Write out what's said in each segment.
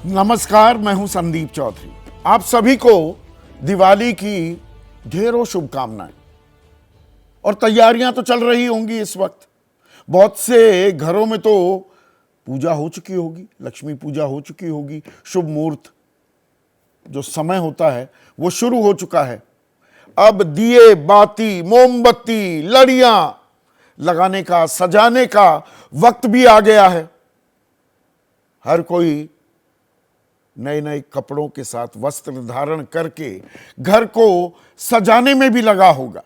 नमस्कार, मैं हूं संदीप चौधरी। आप सभी को दिवाली की ढेरों शुभकामनाएं। और तैयारियां तो चल रही होंगी इस वक्त। बहुत से घरों में तो पूजा हो चुकी होगी, लक्ष्मी पूजा हो चुकी होगी, शुभ मुहूर्त जो समय होता है वो शुरू हो चुका है। अब दिए बाती मोमबत्ती लड़ियां लगाने का, सजाने का वक्त भी आ गया है। हर कोई नए नए कपड़ों के साथ वस्त्र धारण करके घर को सजाने में भी लगा होगा।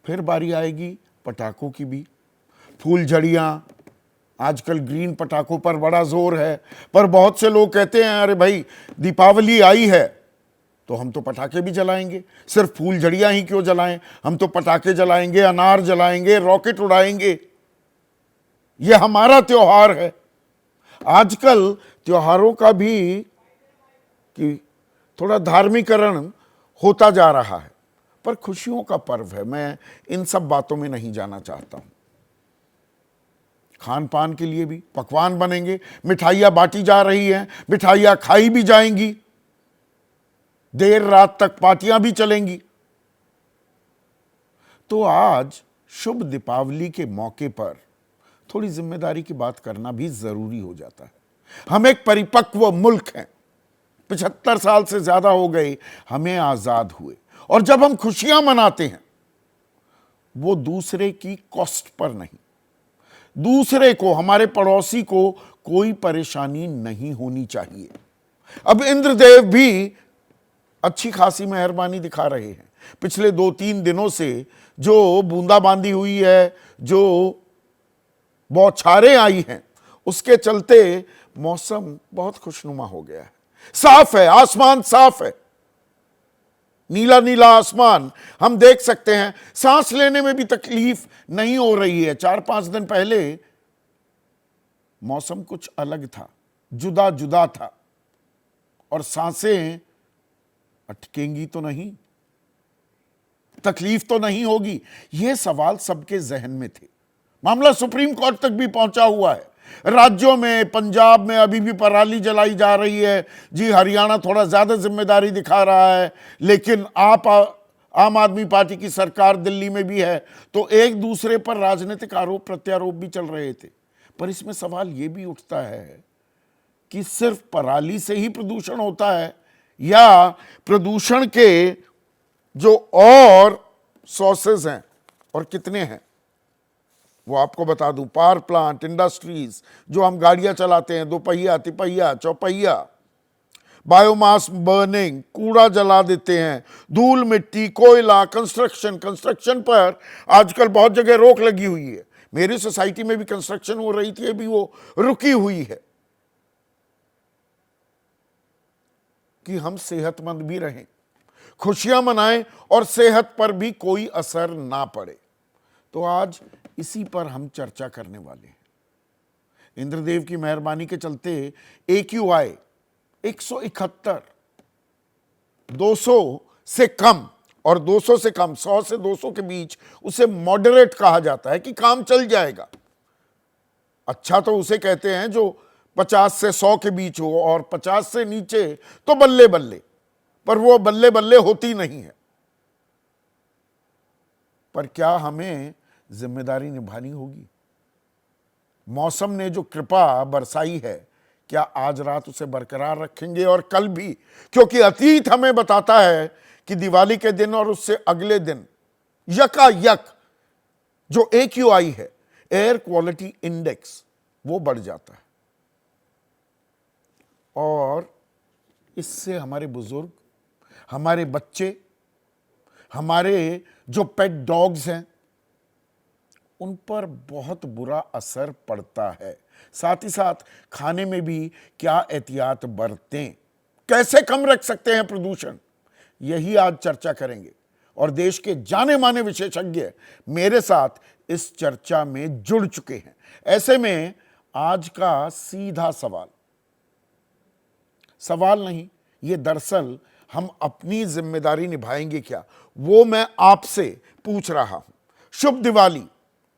फिर बारी आएगी पटाखों की भी। फूलझड़ियां, आजकल ग्रीन पटाखों पर बड़ा जोर है, पर बहुत से लोग कहते हैं अरे भाई दीपावली आई है तो हम तो पटाखे भी जलाएंगे, सिर्फ फूलझड़ियां ही क्यों जलाएं, हम तो पटाखे जलाएंगे, अनार जलाएंगे, रॉकेट उड़ाएंगे, यह हमारा त्योहार है। आजकल त्योहारों का भी कि थोड़ा धार्मिकरण होता जा रहा है, पर खुशियों का पर्व है। मैं इन सब बातों में नहीं जाना चाहता हूं। खान पान के लिए भी पकवान बनेंगे, मिठाइयां बांटी जा रही हैं, मिठाइयां खाई भी जाएंगी, देर रात तक पार्टियां भी चलेंगी। तो आज शुभ दीपावली के मौके पर थोड़ी जिम्मेदारी की बात करना भी जरूरी हो जाता है। हम एक परिपक्व मुल्क हैं, 75 साल से ज्यादा हो गए हमें आजाद हुए, और जब हम खुशियां मनाते हैं वो दूसरे की कॉस्ट पर नहीं, दूसरे को, हमारे पड़ोसी को कोई परेशानी नहीं होनी चाहिए। अब इंद्रदेव भी अच्छी खासी मेहरबानी दिखा रहे हैं। पिछले 2-3 दिनों से जो बूंदाबांदी हुई है, जो बौछारें आई हैं, उसके चलते मौसम बहुत खुशनुमा हो गया है। साफ है, आसमान साफ है, नीला नीला आसमान हम देख सकते हैं। सांस लेने में भी तकलीफ नहीं हो रही है। 4-5 दिन पहले मौसम कुछ अलग था, जुदा जुदा था, और सांसें अटकेंगी तो नहीं, तकलीफ तो नहीं होगी, यह सवाल सबके जहन में थे। मामला सुप्रीम कोर्ट तक भी पहुंचा हुआ है। राज्यों में, पंजाब में अभी भी पराली जलाई जा रही है। जी, हरियाणा थोड़ा ज्यादा जिम्मेदारी दिखा रहा है, लेकिन आम आदमी पार्टी की सरकार दिल्ली में भी है, तो एक दूसरे पर राजनीतिक आरोप प्रत्यारोप भी चल रहे थे। पर इसमें सवाल यह भी उठता है कि सिर्फ पराली से ही प्रदूषण होता है, या प्रदूषण के जो और सोर्सेज हैं और कितने हैं वो आपको बता दूं। पावर प्लांट, इंडस्ट्रीज, जो हम गाड़ियां चलाते हैं, दोपहिया, तिपहिया, चौपहिया, बायोमास बर्निंग, कूड़ा जला देते हैं, धूल मिट्टी, कोयला, कंस्ट्रक्शन पर आजकल बहुत जगह रोक लगी हुई है। मेरी सोसाइटी में भी कंस्ट्रक्शन हो रही थी, अभी वो रुकी हुई है कि हम सेहतमंद भी रहें, खुशियां मनाएं और सेहत पर भी कोई असर ना पड़े। तो आज इसी पर हम चर्चा करने वाले हैं। इंद्रदेव की मेहरबानी के चलते AQI 171, 200 से कम, और 200 से कम, 100 से 200 के बीच उसे मॉडरेट कहा जाता है कि काम चल जाएगा। अच्छा तो उसे कहते हैं जो 50 से 100 के बीच हो, और 50 से नीचे तो बल्ले बल्ले, पर वो बल्ले बल्ले होती नहीं है। पर क्या हमें जिम्मेदारी निभानी होगी? मौसम ने जो कृपा बरसाई है, क्या आज रात उसे बरकरार रखेंगे और कल भी? क्योंकि अतीत हमें बताता है कि दिवाली के दिन और उससे अगले दिन यकायक जो AQI है, एयर क्वालिटी इंडेक्स, वो बढ़ जाता है, और इससे हमारे बुजुर्ग, हमारे बच्चे, हमारे जो पेट डॉग्स हैं, उन पर बहुत बुरा असर पड़ता है। साथ ही साथ खाने में भी क्या एहतियात बरतें, कैसे कम रख सकते हैं प्रदूषण, यही आज चर्चा करेंगे। और देश के जाने माने विशेषज्ञ मेरे साथ इस चर्चा में जुड़ चुके हैं। ऐसे में आज का सीधा सवाल नहीं, ये दरअसल हम अपनी जिम्मेदारी निभाएंगे क्या, वो मैं आपसे पूछ रहा हूं। शुभ दिवाली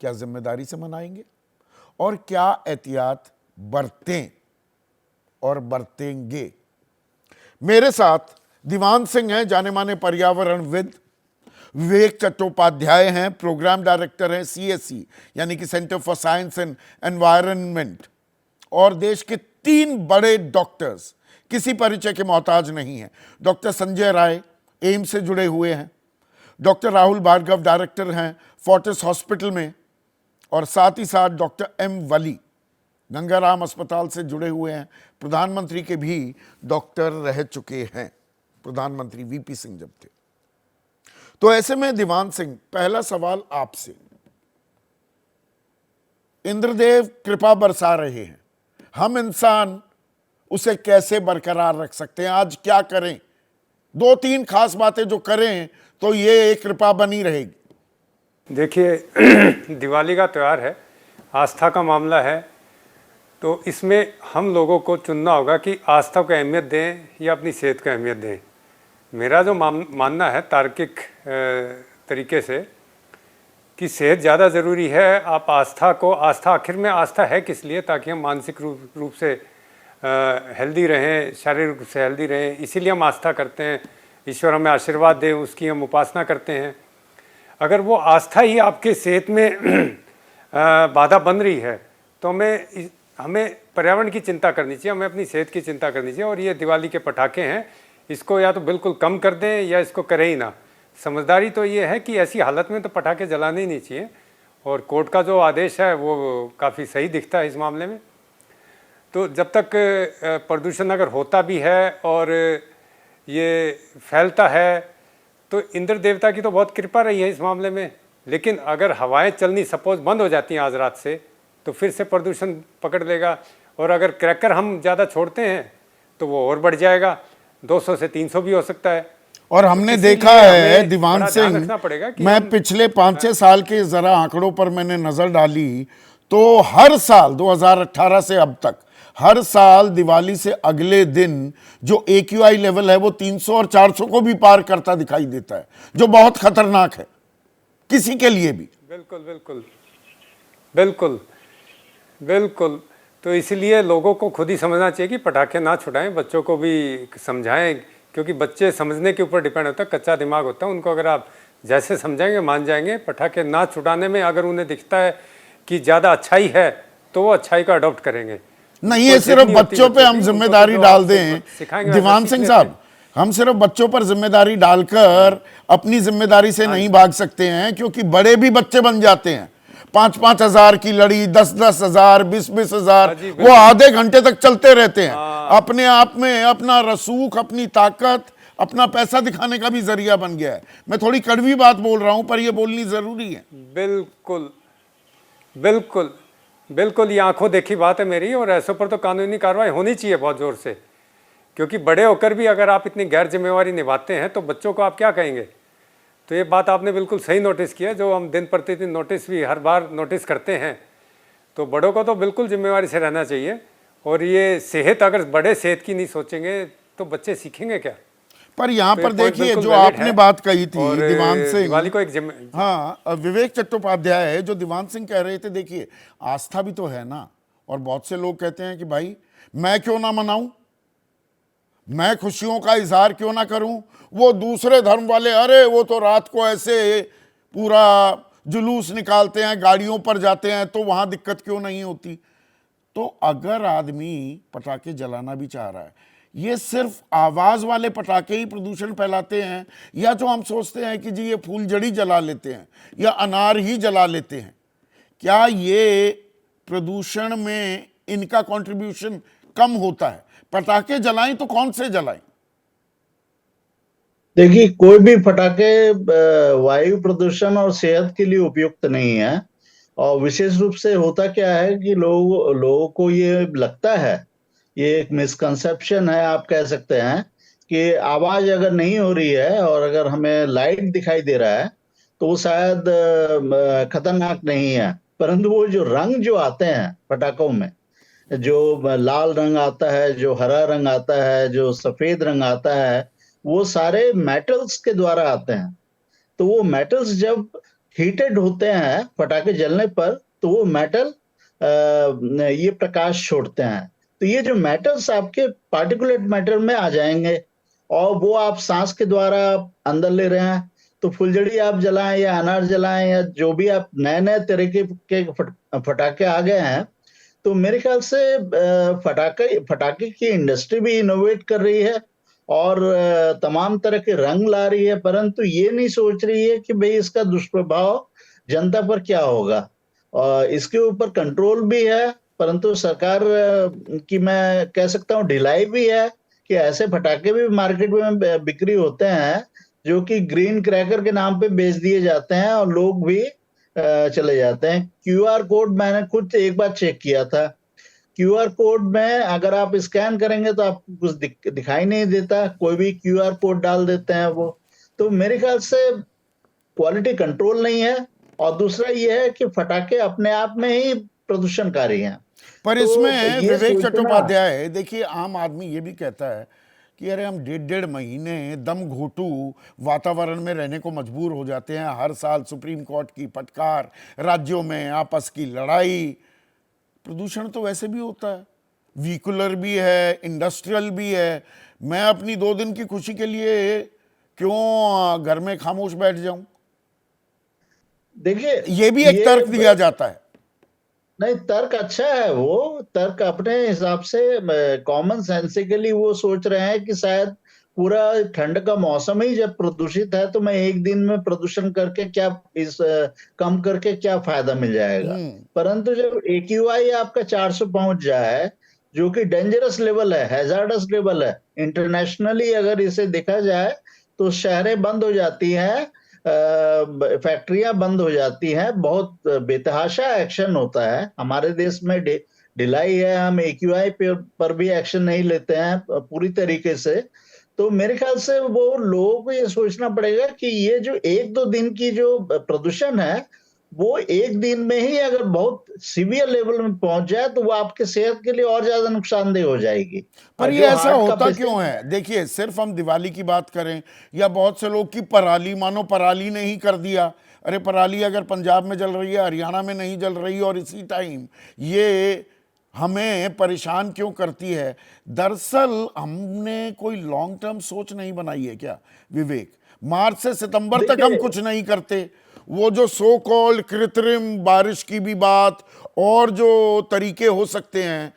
क्या जिम्मेदारी से मनाएंगे, और क्या एहतियात बरतें? और बरतेंगे। मेरे साथ दीवान सिंह हैं, जाने माने पर्यावरणविद। विवेक चट्टोपाध्याय हैं, प्रोग्राम डायरेक्टर हैं सीएससी यानी कि centre for science and environment. और देश के 3 बड़े डॉक्टर्स, किसी परिचय के मोहताज नहीं हैं। डॉक्टर संजय राय एम्स से जुड़े हुए हैं, डॉक्टर राहुल भार्गव डायरेक्टर हैं फोर्टिस हॉस्पिटल में, और साथ ही साथ डॉक्टर एम वली गंगाराम अस्पताल से जुड़े हुए हैं। प्रधानमंत्री के भी डॉक्टर रह चुके हैं, प्रधानमंत्री वीपी सिंह जब थे। तो ऐसे में दीवान सिंह, पहला सवाल आपसे। इंद्रदेव कृपा बरसा रहे हैं, हम इंसान उसे कैसे बरकरार रख सकते हैं? आज क्या करें? 2-3 खास बातें जो करें तो ये एक कृपा बनी रहेगी। देखिए, दिवाली का त्यौहार है, आस्था का मामला है, तो इसमें हम लोगों को चुनना होगा कि आस्था को अहमियत दें या अपनी सेहत को अहमियत दें। मेरा जो मानना है तार्किक तरीके से कि सेहत ज़्यादा ज़रूरी है। आप आस्था आखिर में आस्था है किस लिए? ताकि हम मानसिक रूप से हेल्दी रहें, शारीरिक रूप से हेल्दी रहें, इसीलिए हम आस्था करते हैं। ईश्वर हमें आशीर्वाद दे, उसकी हम उपासना करते हैं। अगर वो आस्था ही आपके सेहत में बाधा बन रही है तो हमें पर्यावरण की चिंता करनी चाहिए, हमें अपनी सेहत की चिंता करनी चाहिए। और ये दिवाली के पटाखे हैं, इसको या तो बिल्कुल कम कर दें या इसको करें ही ना। समझदारी तो ये है कि ऐसी हालत में तो पटाखे जलाने ही नहीं चाहिए, और कोर्ट का जो आदेश है वो काफ़ी सही दिखता है इस मामले में। तो जब तक प्रदूषण अगर होता भी है और ये फैलता है तो इंद्र देवता की तो बहुत कृपा रही है इस मामले में। लेकिन अगर हवाएं चलनी सपोज बंद हो जाती हैं आज रात से, तो फिर से प्रदूषण पकड़ लेगा। और अगर क्रैकर हम ज़्यादा छोड़ते हैं तो वो और बढ़ जाएगा, 200 से 300 भी हो सकता है। और हमने देखा है दीवान सिंह, मैं पिछले 5-6 साल के जरा आंकड़ों पर मैंने नजर डाली तो हर साल 2018 से अब तक हर साल दिवाली से अगले दिन जो AQI लेवल है वो 300 और 400 को भी पार करता दिखाई देता है, जो बहुत खतरनाक है किसी के लिए भी। बिल्कुल बिल्कुल बिल्कुल बिल्कुल। तो इसलिए लोगों को खुद ही समझना चाहिए कि पटाखे ना छुड़ाएं, बच्चों को भी समझाएं, क्योंकि बच्चे समझने के ऊपर डिपेंड होता है, कच्चा दिमाग होता है। उनको अगर आप जैसे समझाएंगे मान जाएंगे। पटाखे ना छुड़ाने में अगर उन्हें दिखता है कि ज़्यादा अच्छाई है तो वो अच्छाई को अडॉप्ट करेंगे। नहीं, ये सिर्फ बच्चों पे हम जिम्मेदारी डाल दें दीवान सिंह साहब, हम सिर्फ बच्चों पर जिम्मेदारी डालकर अपनी जिम्मेदारी से नहीं भाग सकते हैं, क्योंकि बड़े भी बच्चे बन जाते हैं। 5-5 हजार की लड़ी, 10-10 हजार, 20-20 हजार, वो आधे घंटे तक चलते रहते हैं। अपने आप में अपना रसूख, अपनी ताकत, अपना पैसा दिखाने का भी जरिया बन गया है। मैं थोड़ी कड़वी बात बोल रहा हूं पर यह बोलनी जरूरी है। बिल्कुल बिल्कुल बिल्कुल, ये आंखों देखी बात है मेरी। और ऐसों पर तो कानूनी कार्रवाई होनी चाहिए बहुत ज़ोर से, क्योंकि बड़े होकर भी अगर आप इतनी गैर जिम्मेवारी निभाते हैं तो बच्चों को आप क्या कहेंगे? तो ये बात आपने बिल्कुल सही नोटिस किया, जो हम दिन प्रतिदिन नोटिस भी हर बार नोटिस करते हैं। तो बड़ों को तो बिल्कुल जिम्मेवारी से रहना चाहिए। और ये सेहत, अगर बड़े सेहत की नहीं सोचेंगे तो बच्चे सीखेंगे क्या? पर यहाँ पर देखिए जो आपने बात कही थी दीवान सिंह, दिवाली को एक हाँ, विवेक चट्टोपाध्याय है जो दीवान सिंह कह रहे थे, देखिए आस्था भी तो है ना। और बहुत से लोग कहते हैं कि भाई मैं क्यों ना मनाऊं, मैं खुशियों का इजहार क्यों ना करूं, वो दूसरे धर्म वाले अरे वो तो रात को ऐसे पूरा जुलूस निकालते हैं, गाड़ियों पर जाते हैं, तो वहां दिक्कत क्यों नहीं होती? तो अगर आदमी पटाखे जलाना भी चाह रहा है, ये सिर्फ आवाज वाले पटाखे ही प्रदूषण फैलाते हैं, या जो हम सोचते हैं कि जी ये फूलझड़ी जला लेते हैं या अनार ही जला लेते हैं, क्या ये प्रदूषण में इनका कंट्रीब्यूशन कम होता है? पटाखे जलाएं तो कौन से जलाएं? देखिए, कोई भी पटाखे वायु प्रदूषण और सेहत के लिए उपयुक्त नहीं है। और विशेष रूप से होता क्या है कि लोगों को ये लगता है, ये एक मिसकंसेप्शन है आप कह सकते हैं, कि आवाज अगर नहीं हो रही है और अगर हमें लाइट दिखाई दे रहा है तो वो शायद खतरनाक नहीं है। परंतु वो जो रंग जो आते हैं पटाखों में, जो लाल रंग आता है, जो हरा रंग आता है, जो सफेद रंग आता है, वो सारे मेटल्स के द्वारा आते हैं। तो वो मेटल्स जब हीटेड होते हैं पटाखे जलने पर, तो वो मेटल ये प्रकाश छोड़ते हैं। तो ये जो मैटर्स आपके पार्टिकुलेट मैटर में आ जाएंगे, और वो आप सांस के द्वारा अंदर ले रहे हैं, तो फुलझड़ी आप जलाएं या अनार जलाएं या जो भी आप नए नए तरीके के फटाके आ गए हैं, तो मेरे ख्याल से फटाके की इंडस्ट्री भी इनोवेट कर रही है और तमाम तरह के रंग ला रही है, परंतु ये नहीं सोच रही है कि भाई इसका दुष्प्रभाव जनता पर क्या होगा। और इसके ऊपर कंट्रोल भी है, परंतु सरकार की मैं कह सकता हूँ ढिलाई भी है कि ऐसे फटाके भी मार्केट में बिक्री होते हैं जो कि ग्रीन क्रैकर के नाम पे बेच दिए जाते हैं और लोग भी चले जाते हैं। क्यूआर कोड मैंने खुद एक बार चेक किया था, क्यूआर कोड में अगर आप स्कैन करेंगे तो आपको कुछ दिखाई नहीं देता, कोई भी क्यूआर कोड डाल देते हैं वो। तो मेरे ख्याल से क्वालिटी कंट्रोल नहीं है, और दूसरा ये है कि फटाके अपने आप में ही प्रदूषणकारी हैं। पर तो इसमें ये विवेक सोचना, चट्टोपाध्याय, देखिए आम आदमी ये भी कहता है कि अरे हम 1.5 महीने दम घोटू वातावरण में रहने को मजबूर हो जाते हैं, हर साल सुप्रीम कोर्ट की फटकार, राज्यों में आपस की लड़ाई, प्रदूषण तो वैसे भी होता है, व्हीकुलर भी है, इंडस्ट्रियल भी है, मैं अपनी 2 दिन की खुशी के लिए क्यों घर में खामोश बैठ जाऊं? देखिए ये भी एक तर्क दिया जाता है। नहीं, तर्क अच्छा है, वो तर्क अपने हिसाब से कॉमन सेंसिकली वो सोच रहे हैं कि शायद पूरा ठंड का मौसम ही जब प्रदूषित है तो मैं एक दिन में प्रदूषण करके क्या कम करके क्या फायदा मिल जाएगा। परंतु जब AQI आपका 400 पहुंच जाए, जो कि डेंजरस लेवल है, हैजार्डस लेवल है, इंटरनेशनली अगर इसे देखा जाए तो शहरें बंद हो जाती हैं, फैक्ट्रियां बंद हो जाती हैं, बहुत बेतहाशा एक्शन होता है। हमारे देश में ढिलाई है, हम AQI पर भी एक्शन नहीं लेते हैं पूरी तरीके से। तो मेरे ख्याल से वो लोगों को ये सोचना पड़ेगा कि ये जो 1-2 दिन की जो प्रदूषण है, वो एक दिन में ही अगर बहुत सीवियर लेवल में पहुंच जाए तो वो आपके सेहत के लिए और ज्यादा नुकसानदेह हो जाएगी। पर और ये जो ऐसा हार्ट का होता पेशेंट, क्यों है? देखिए, सिर्फ हम दिवाली की बात करें या बहुत से लोग की पराली, मानो पराली ने ही कर दिया, अरे पराली अगर पंजाब में जल रही है, हरियाणा में नहीं जल रही, और इसी टाइम ये हमें परेशान क्यों करती है? दरअसल हमने कोई लॉन्ग टर्म सोच नहीं बनाई है क्या विवेक? मार्च से सितंबर तक हम देखिए कुछ नहीं करते, वो जो सो कॉल्ड कृत्रिम बारिश की भी बात और जो तरीके हो सकते हैं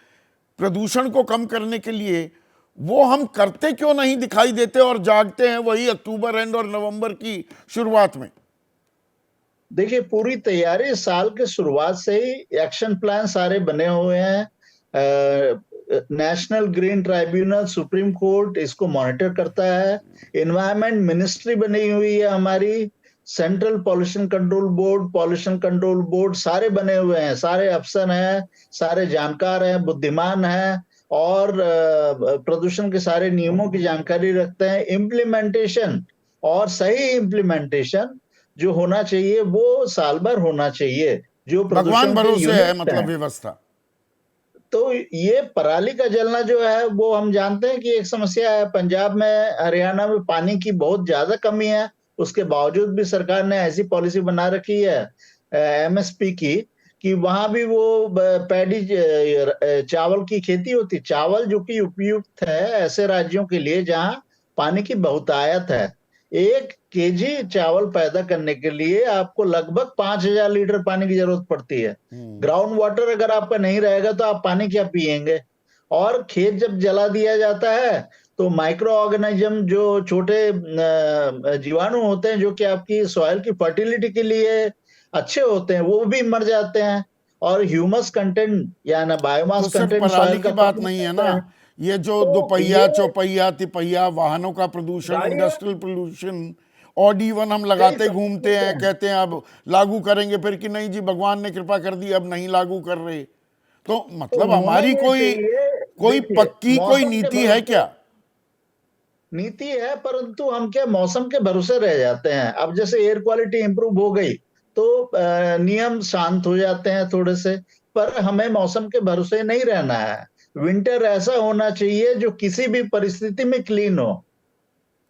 प्रदूषण को कम करने के लिए, वो हम करते क्यों नहीं दिखाई देते और जागते हैं वही अक्टूबर एंड और नवंबर की शुरुआत में? देखिए पूरी तैयारी साल के शुरुआत से ही, एक्शन प्लान सारे बने हुए हैं। National green tribunal, supreme court इसको मॉनिटर करता है, एनवायरमेंट मिनिस्ट्री बनी हुई है हमारी, सेंट्रल पॉल्यूशन कंट्रोल बोर्ड सारे बने हुए हैं, सारे अफसर हैं, सारे जानकार हैं, बुद्धिमान हैं, और प्रदूषण के सारे नियमों की जानकारी रखते हैं। इम्प्लीमेंटेशन और सही इम्प्लीमेंटेशन जो होना चाहिए वो साल भर होना चाहिए, जो भगवान प्रदूषण के भरोसे है, यूनिट मतलब हैं। व्यवस्था। तो ये पराली का जलना जो है वो हम जानते हैं कि एक समस्या है। पंजाब में, हरियाणा में पानी की बहुत ज्यादा कमी है, उसके बावजूद भी सरकार ने ऐसी पॉलिसी बना रखी है MSP की, कि वहां भी वो पैडी चावल की खेती होती, चावल जो कि उपयुक्त है ऐसे राज्यों के लिए जहां पानी की बहुतायत है। 1 kg चावल पैदा करने के लिए आपको लगभग 5,000 लीटर पानी की जरूरत पड़ती है। ग्राउंड वाटर अगर आपका नहीं रहेगा तो आप पानी क्या पिएंगे? और खेत जब जला दिया जाता है तो माइक्रो ऑर्गेनिज्म, जो छोटे जीवाणु होते हैं जो कि आपकी सॉइल की फर्टिलिटी के लिए अच्छे होते हैं, वो भी मर जाते हैं, और ह्यूमस कंटेंट या ना तो बायोमास सिर्फ कंटेंट पराली सॉइल की का बात कम नहीं है ना, होता है। ये जो तो दोपहिया, ये चौपहिया, तिपहिया वाहनों का प्रदूषण, गाड़ियां इंडस्ट्रियल पोल्यूशन, ऑड इवन हम कई लगाते सब घूमते चीजें हैं, हैं। कहते हैं अब लागू करेंगे, फिर कि नहीं जी भगवान ने कृपा कर दी अब नहीं लागू कर रहे। तो तो मतलब होना हमारी ये कोई चाहिए, कोई देखिए पक्की कोई मौसम के नीति है भरोसे क्या? नीति है, परंतु हम क्या मौसम के भरोसे रह जाते हैं। अब जैसे एयर क्वालिटी इंप्रूव हो गई तो नियम शांत हो जाते हैं थोड़े से, पर हमें मौसम के भरोसे नहीं रहना है। विंटर ऐसा होना चाहिए जो किसी भी परिस्थिति में क्लीन हो।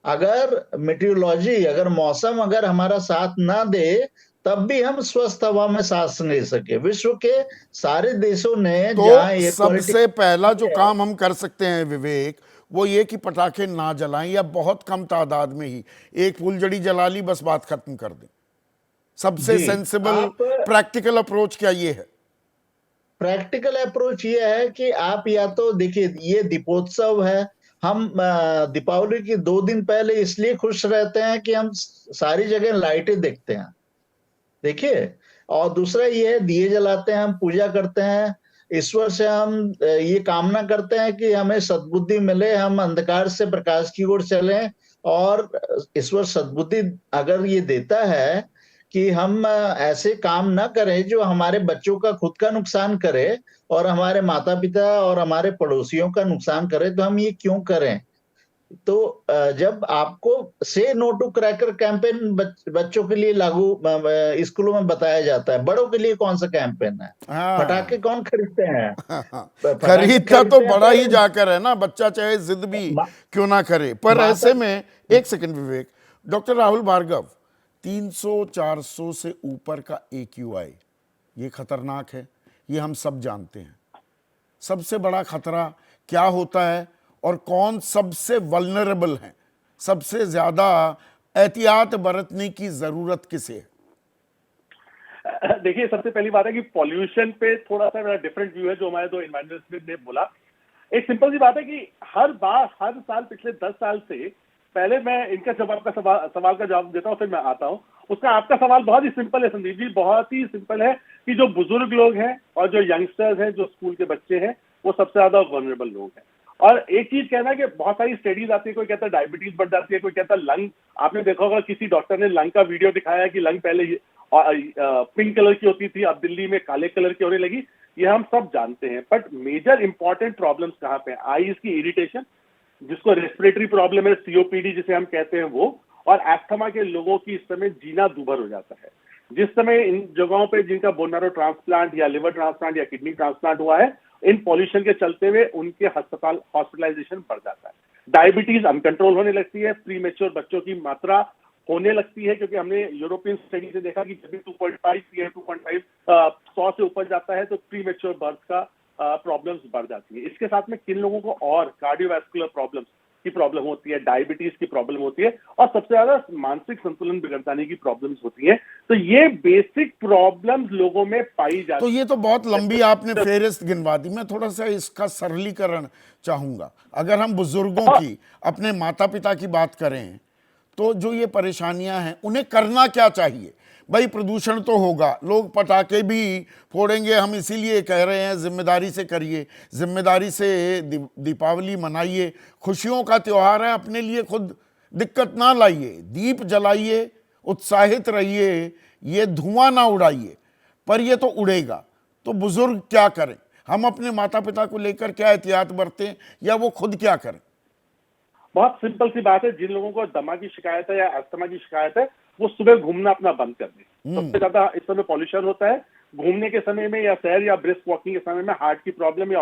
अगर मेटीरियोलॉजी, अगर मौसम अगर हमारा साथ ना दे तब भी हम स्वस्थ हवा में सांस नहीं सके। विश्व के सारे देशों ने तो जहां एयर क्वालिटी सबसे पहला जो काम हम कर सकते हैं विवेक, वो ये कि पटाखे ना जलाएं, या बहुत कम तादाद में ही एक फुलझड़ी जला ली, बस बात खत्म कर दें। सबसे जी, सेंसिबल आप प्रैक्टिकल अप्रोच क्या ये है? प्रैक्टिकल अप्रोच ये है कि आप या तो देखिए, ये दीपोत्सव है, हम दीपावली की 2 दिन पहले इसलिए खुश रहते हैं कि हम सारी जगह लाइटें देखते हैं, देखिए। और दूसरा ये है, दिए जलाते हैं, हम पूजा करते हैं, ईश्वर से हम ये कामना करते हैं कि हमें सद्बुद्धि मिले, हम अंधकार से प्रकाश की ओर चलें। और ईश्वर सद्बुद्धि अगर ये देता है कि हम ऐसे काम ना करें जो हमारे बच्चों का खुद का नुकसान करे और हमारे माता पिता और हमारे पड़ोसियों का नुकसान करे, तो हम ये क्यों करें? तो जब आपको से नो टू क्रैकर कैंपेन बच्चों के लिए लागू स्कूलों में बताया जाता है, बड़ों के लिए कौन सा कैंपेन है? हाँ। पटाखे कौन खरीदते हैं? पटाखे खरीदता तो खरीदते हैं बड़ा ही पेरेंट्स। जाकर है ना, बच्चा चाहे जिद भी क्यों ना करे। पर माता ऐसे में एक सेकंड विवेक, डॉक्टर राहुल भार्गव, 300-400 से ऊपर का AQI, ये खतरनाक है, ये हम सब जानते हैं। सबसे बड़ा खतरा क्या होता है, और कौन सबसे वल्नरेबल है, सबसे ज्यादा एहतियात बरतने की जरूरत किसे है? देखिए, सबसे पहली बात है कि पॉल्यूशन पे थोड़ा सा मेरा डिफरेंट व्यू है जो हमारे दो इन्वायरमेंटलिस्ट ने बोला। एक सिंपल सी बात है कि हर बार, हर साल, पिछले 10 साल से, पहले मैं इनका जवाब का सवाल का जवाब देता हूँ, फिर मैं आता हूँ। उसका आपका सवाल बहुत ही सिंपल है संदीप जी, बहुत ही सिंपल है कि जो बुजुर्ग लोग हैं और जो यंगस्टर्स हैं, जो स्कूल के बच्चे हैं, वो सबसे ज्यादा वल्नरेबल लोग हैं। और एक चीज कहना है कि बहुत सारी स्टडीज आती है, कोई कहता है डायबिटीज बढ़ जाती है, कोई कहता है लंग, आपने देखा होगा किसी डॉक्टर ने लंग का वीडियो दिखाया है कि लंग पहले पिंक कलर की होती थी, अब दिल्ली में काले कलर की होने लगी। ये हम सब जानते हैं, बट मेजर इंपॉर्टेंट प्रॉब्लम्स कहाँ पे हैं? आईज की इरिटेशन, जिसको रेस्पिरेटरी प्रॉब्लम है, COPD जिसे हम कहते हैं वो, और एस्थमा के लोगों की इस समय जीना दूभर हो जाता है। जिस समय इन जगहों पे जिनका बोन मैरो ट्रांसप्लांट या लिवर ट्रांसप्लांट या किडनी ट्रांसप्लांट हुआ है, इन पॉल्यूशन के चलते हुए उनके हॉस्पिटलाइजेशन बढ़ जाता है। डायबिटीज अनकंट्रोल होने लगती है, प्री मेच्योर बच्चों की मात्रा होने लगती है, क्योंकि हमने यूरोपियन स्टडी से देखा कि जब भी 2.5 या 2.5 100 से ऊपर जाता है तो प्री मेच्योर बर्थ का प्रॉब्लम्स बढ़ जाती है। इसके साथ में किन लोगों को और कार्डियोवैस्कुलर प्रॉब्लम्स की प्रॉब्लम होती है, डायबिटीज की प्रॉब्लम होती है, और सबसे ज्यादा मानसिक संतुलन बिगड़ जाने की प्रॉब्लम्स होती है। तो ये बेसिक प्रॉब्लम्स लोगों में पाई तो जाती ये तो बहुत लंबी आपने फेहरिस्त गिनवा दी, मैं थोड़ा सा इसका सरलीकरण चाहूंगा। अगर हम बुजुर्गों है। की, अपने माता पिता की बात करें, तो जो ये परेशानियां हैं उन्हें करना क्या चाहिए? भाई प्रदूषण तो होगा, लोग पटाखे भी फोड़ेंगे, हम इसीलिए कह रहे हैं जिम्मेदारी से करिए, जिम्मेदारी से दीपावली मनाइए, खुशियों का त्योहार है, अपने लिए खुद दिक्कत ना लाइए, दीप जलाइए, उत्साहित रहिए, ये धुआं ना उड़ाइए। पर ये तो उड़ेगा, तो बुजुर्ग क्या करें? हम अपने माता पिता को लेकर क्या एहतियात बरतें, या वो खुद क्या करें? बहुत सिंपल सी बात है, जिन लोगों को दमा की शिकायत है या अस्थमा की शिकायत है, वो सुबह घूमना अपना बंद कर दें। सबसे ज्यादा इस समय पॉल्यूशन होता है घूमने के समय में, या सैर या ब्रिस्क वॉकिंग के समय में। हार्ट की प्रॉब्लम या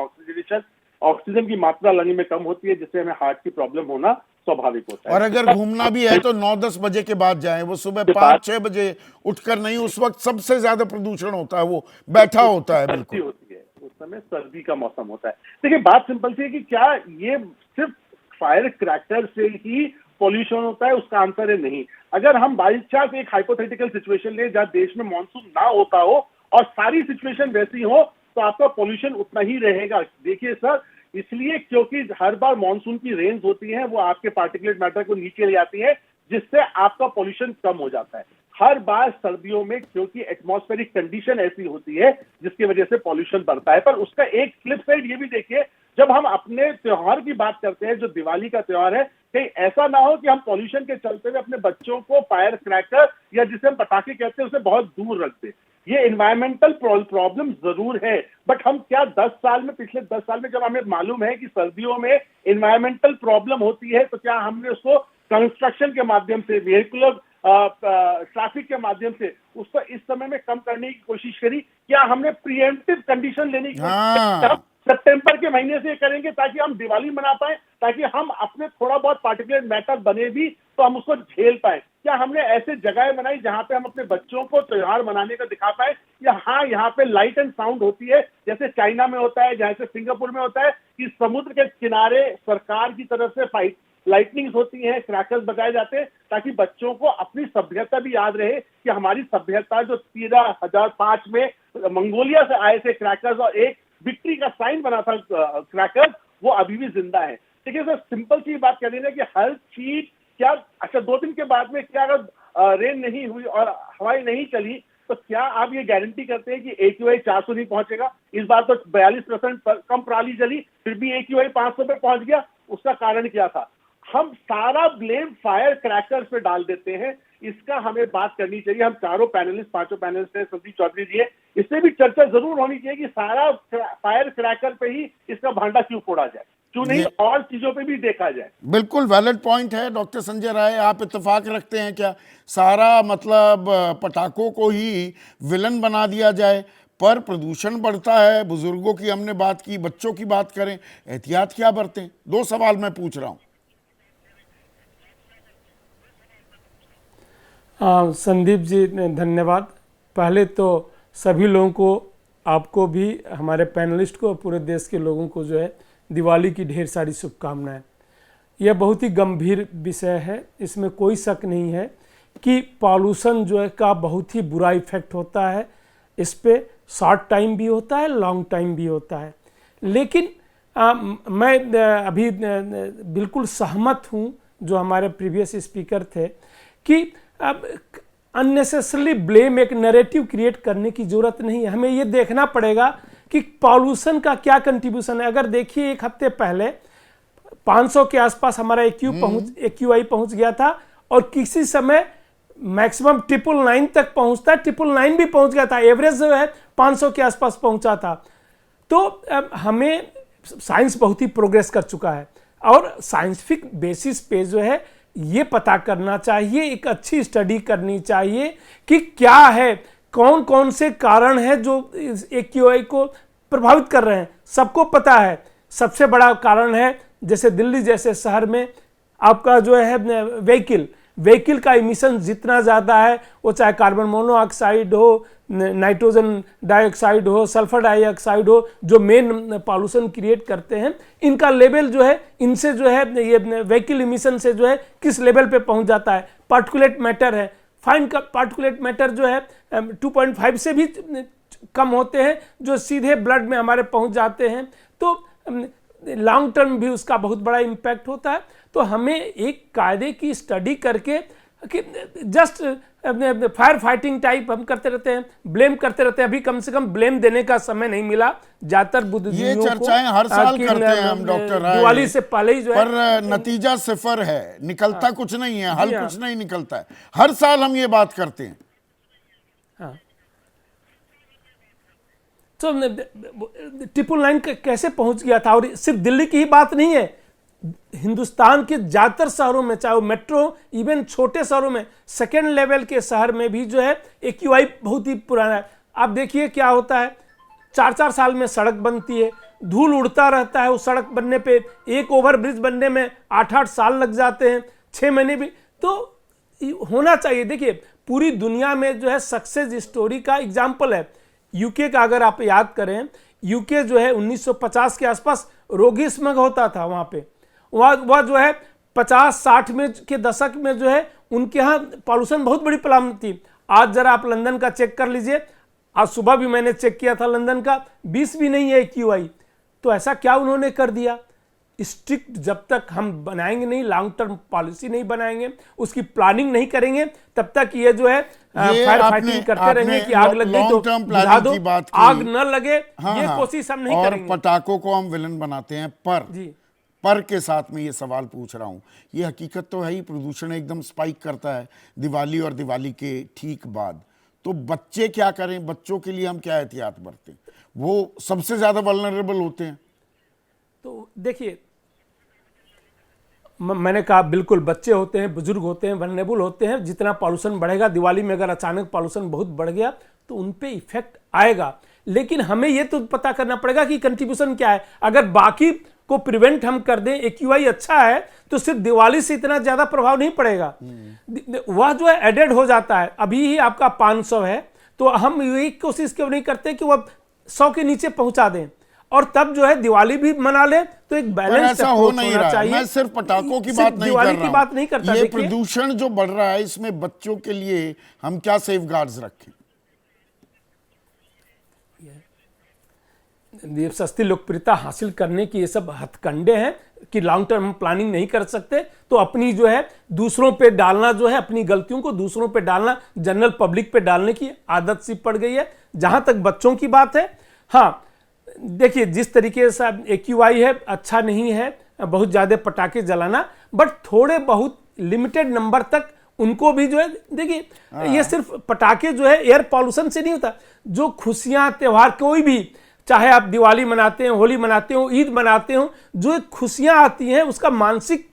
ऑक्सीजन की मात्रा लंग में कम होती है, जिससे हमें हार्ट की प्रॉब्लम होना स्वाभाविक होता है। और अगर घूमना भी है तो 9-10 बजे के बाद जाएं, वो सुबह के बाद 5-6 बजे उठकर नहीं, उस वक्त सबसे ज्यादा प्रदूषण होता है, वो बैठा होता है सर्दी बिल्कुल। होती है, उस समय सर्दी का मौसम होता है। देखिए, बात सिंपल सी है कि क्या ये सिर्फ फायर क्रैकर से ही पॉल्यूशन होता है? उसका आंसर है नहीं। अगर हम बाई चांस एक हाइपोथेटिकल सिचुएशन ले जहां देश में मानसून ना होता हो और सारी सिचुएशन वैसी हो, तो आपका पॉल्यूशन उतना ही रहेगा। देखिए सर, इसलिए क्योंकि हर बार मानसून की रेंज होती है, वो आपके पार्टिकुलेट मैटर को नीचे ले आती है, जिससे आपका पॉल्यूशन कम हो जाता है। हर बार सर्दियों में क्योंकि एटमॉस्फेरिक कंडीशन ऐसी होती है जिसकी वजह से पॉल्यूशन बढ़ता है। पर उसका एक फ्लिप साइड ये भी देखिए, जब हम अपने त्योहार की बात करते हैं, जो दिवाली का त्योहार है, कहीं ऐसा ना हो कि हम पॉल्यूशन के चलते हुए अपने बच्चों को फायर क्रैकर या जिसे हम पटाखे कहते हैं उसे बहुत दूर रख दें। ये इन्वायरमेंटल प्रॉब्लम जरूर है, बट हम क्या 10 साल में, पिछले 10 साल में जब हमें मालूम है कि सर्दियों में इन्वायरमेंटल प्रॉब्लम होती है, तो क्या हमने उसको कंस्ट्रक्शन के माध्यम से, व्हीकुलर ट्रैफिक के माध्यम से उसको इस समय में कम करने की कोशिश करी? क्या हमने प्रिएम्प्टिव कंडीशन लेने की कोशिश? हाँ, सितंबर के महीने से करेंगे ताकि हम दिवाली मना पाए, ताकि हम अपने थोड़ा बहुत पार्टिकुलर मैटर बने भी तो हम उसको झेल पाए। क्या हमने ऐसे जगह बनाई जहां पे हम अपने बच्चों को त्योहार मनाने का दिखा पाए? या हाँ, यहाँ पे लाइट एंड साउंड होती है जैसे चाइना में होता है, जैसे सिंगापुर में होता है कि समुद्र के किनारे सरकार की तरफ से लाइटनिंग्स होती हैं, क्रैकर्स बजाए जाते हैं, ताकि बच्चों को अपनी सभ्यता भी याद रहे कि हमारी सभ्यता जो 13,005 में मंगोलिया से आए थे क्रैकर्स और एक विक्ट्री का साइन बना था क्रैकर्स, वो अभी भी जिंदा है। देखिए सर, सिंपल सी बात कह रही है कि हर चीज क्या, अच्छा 2 दिन के बाद में क्या अगर रेन नहीं हुई और हवाई नहीं चली तो क्या आप ये गारंटी करते हैं कि AQI 400 नहीं पहुंचेगा? इस बार तो 42% कम पराली जली, फिर भी AQI 500 पे पहुंच गया। उसका कारण क्या था? हम सारा ब्लेम फायर क्रैकर्स पे डाल देते हैं। इसका हमें बात करनी चाहिए। हम चारों पैनलिस्ट, 5 पैनलिस्ट हैं, संदीप चौधरी जी है, इससे भी चर्चा जरूर होनी चाहिए कि सारा फायर क्रैकर पे ही इसका भांडा क्यों फोड़ा जाए, क्यों नहीं और चीजों पे भी देखा जाए। बिल्कुल वैलिड पॉइंट है। डॉक्टर संजय राय, आप इत्तेफाक रखते हैं क्या सारा मतलब पटाखों को ही विलन बना दिया जाए? पर प्रदूषण बढ़ता है, बुजुर्गों की हमने बात की, बच्चों की बात करें, एहतियात क्या बरतें? 2 सवाल मैं पूछ रहा हूं। संदीप जी धन्यवाद। पहले तो सभी लोगों को, आपको भी, हमारे पैनलिस्ट को, पूरे देश के लोगों को जो है दिवाली की ढेर सारी शुभकामनाएं। यह बहुत ही गंभीर विषय है, इसमें कोई शक नहीं है कि पॉल्यूशन जो है का बहुत ही बुरा इफेक्ट होता है। इस पे शॉर्ट टाइम भी होता है, लॉन्ग टाइम भी होता है। लेकिन मैं अभी बिल्कुल सहमत हूँ जो हमारे प्रीवियस स्पीकर थे कि अब अननेसेसरली ब्लेम, एक नैरेटिव क्रिएट करने की जरूरत नहीं है। हमें ये देखना पड़ेगा कि पॉल्यूशन का क्या कंट्रीब्यूशन है। अगर देखिए 1 हफ्ते पहले 500 के आसपास हमारा AQI पहुंच गया था और किसी समय मैक्सिमम 999 तक पहुंचता, 999 भी पहुंच गया था, एवरेज जो है 500 के आसपास पहुंचा था। तो हमें साइंस बहुत ही प्रोग्रेस कर चुका है और साइंटिफिक बेसिस पे जो है ये पता करना चाहिए, एक अच्छी स्टडी करनी चाहिए कि क्या है, कौन कौन से कारण है जो AQI को प्रभावित कर रहे हैं। सबको पता है सबसे बड़ा कारण है, जैसे दिल्ली जैसे शहर में आपका जो है व्हीकल का इमिशन जितना ज़्यादा है, वो चाहे कार्बन मोनोऑक्साइड हो, नाइट्रोजन डाइऑक्साइड हो, सल्फर डाइऑक्साइड हो, जो मेन पॉल्यूशन क्रिएट करते हैं, इनका लेवल जो है, इनसे जो है ये व्हीकल इमिशन से जो है किस लेवल पे पहुंच जाता है। पार्टिकुलेट मैटर है, फाइन का पार्टिकुलेट मैटर जो है 2.5 से भी कम होते हैं, जो सीधे ब्लड में हमारे पहुंच जाते हैं। तो लॉन्ग टर्म भी उसका बहुत बड़ा इम्पैक्ट होता है। तो हमें एक कायदे की स्टडी करके कि जस्ट फायर फाइटिंग टाइप हम करते रहते हैं, ब्लेम करते रहते हैं। अभी कम से कम ब्लेम देने का समय नहीं मिला ज्यादातर बुद्धिजीवियों को। ये चर्चाएं हर साल करते हैं हम डॉक्टर राय, दिवाली से पहले ही जो है, पर नतीजा सिफर है, निकलता कुछ नहीं है, हल कुछ नहीं निकलता है। हर साल हम ये बात करते हैं। हाँ, तो 999 कैसे पहुंच गया था? और सिर्फ दिल्ली की ही बात नहीं है, हिंदुस्तान के ज्यादातर शहरों में, चाहे वो मेट्रो, इवन छोटे शहरों में, सेकेंड लेवल के शहर में भी जो है AQI बहुत ही पुराना है। आप देखिए क्या होता है, 4-4 साल में सड़क बनती है, धूल उड़ता रहता है। उस सड़क बनने पे, एक ओवरब्रिज बनने में 8-8 साल लग जाते हैं, 6 महीने भी। तो होना चाहिए। देखिए पूरी दुनिया में जो है सक्सेस स्टोरी का एग्जाम्पल है यूके का। अगर आप याद करें, यूके जो है 1950 के आसपास रोगी स्मग होता था वहाँ पे। वह जो है 50-60 में के दशक में जो है उनके यहाँ पॉल्यूशन बहुत बड़ी प्रॉब्लम थी। आज जरा आप लंदन का चेक कर लीजिए, आज सुबह भी मैंने चेक किया था लंदन का, 20 भी नहीं है AQI। तो ऐसा क्या उन्होंने कर दिया? स्ट्रिक्ट जब तक हम बनाएंगे नहीं, लॉन्ग टर्म पॉलिसी नहीं बनाएंगे, उसकी प्लानिंग नहीं करेंगे, तब तक ये जो है फायर फाइटिंग करते रहेंगे कि आग लग गई तो बुझा दो, आग न लगे। ये कोशिश हम नहीं करेंगे। पटाखों को हम विलन बनाते हैं, पर के साथ में ये सवाल पूछ रहा हूं, ये हकीकत तो है ही, प्रदूषण एकदम स्पाइक करता है दिवाली और दिवाली के ठीक बाद। तो बच्चे क्या करें? बच्चों के लिए हम क्या एहतियात बरतें? वो सबसे ज्यादा वल्नरेबल होते हैं। तो देखिए, मैंने कहा बिल्कुल, बच्चे होते हैं, बुजुर्ग होते हैं, वल्नरेबल होते हैं। जितना पॉल्यूशन बढ़ेगा, दिवाली में अगर अचानक पॉल्यूशन बहुत बढ़ गया तो उन पे इफेक्ट आएगा। लेकिन हमें ये तो पता करना पड़ेगा कि कंट्रीब्यूशन क्या है। अगर बाकी को प्रिवेंट हम कर दें, AQI अच्छा है तो सिर्फ दिवाली से इतना ज्यादा प्रभाव नहीं पड़ेगा, वह जो है एडेड हो जाता है। अभी ही आपका 500 है तो हम यही कोशिश क्यों नहीं करते कि वह 100 के नीचे पहुंचा दें, और तब जो है दिवाली भी मना ले। तो एक बैलेंस ऐसा हो नहीं रहा है। मैं सिर्फ पटाखों की बात नहीं कर रहा हूं, बात नहीं करता। ये प्रदूषण जो बढ़ रहा है इसमें बच्चों के लिए हम क्या सेफगार्ड्स रखें? ये सस्ती लोकप्रियता हासिल करने की ये सब हथकंडे हैं कि लॉन्ग टर्म हम प्लानिंग नहीं कर सकते, तो अपनी जो है दूसरों पे डालना, जो है अपनी गलतियों को दूसरों पे डालना, जनरल पब्लिक पे डालने की आदत सी पड़ गई है। जहां तक बच्चों की बात है, हाँ देखिए जिस तरीके से AQI है अच्छा नहीं है बहुत ज्यादा पटाखे जलाना, बट थोड़े बहुत लिमिटेड नंबर तक उनको भी जो है, देखिए ये सिर्फ पटाखे जो है एयर पॉल्यूशन से नहीं होता, जो खुशियां त्योहार कोई भी, चाहे आप दिवाली मनाते हो, होली मनाते हो, ईद मनाते हो, जो एक खुशियां आती हैं उसका मानसिक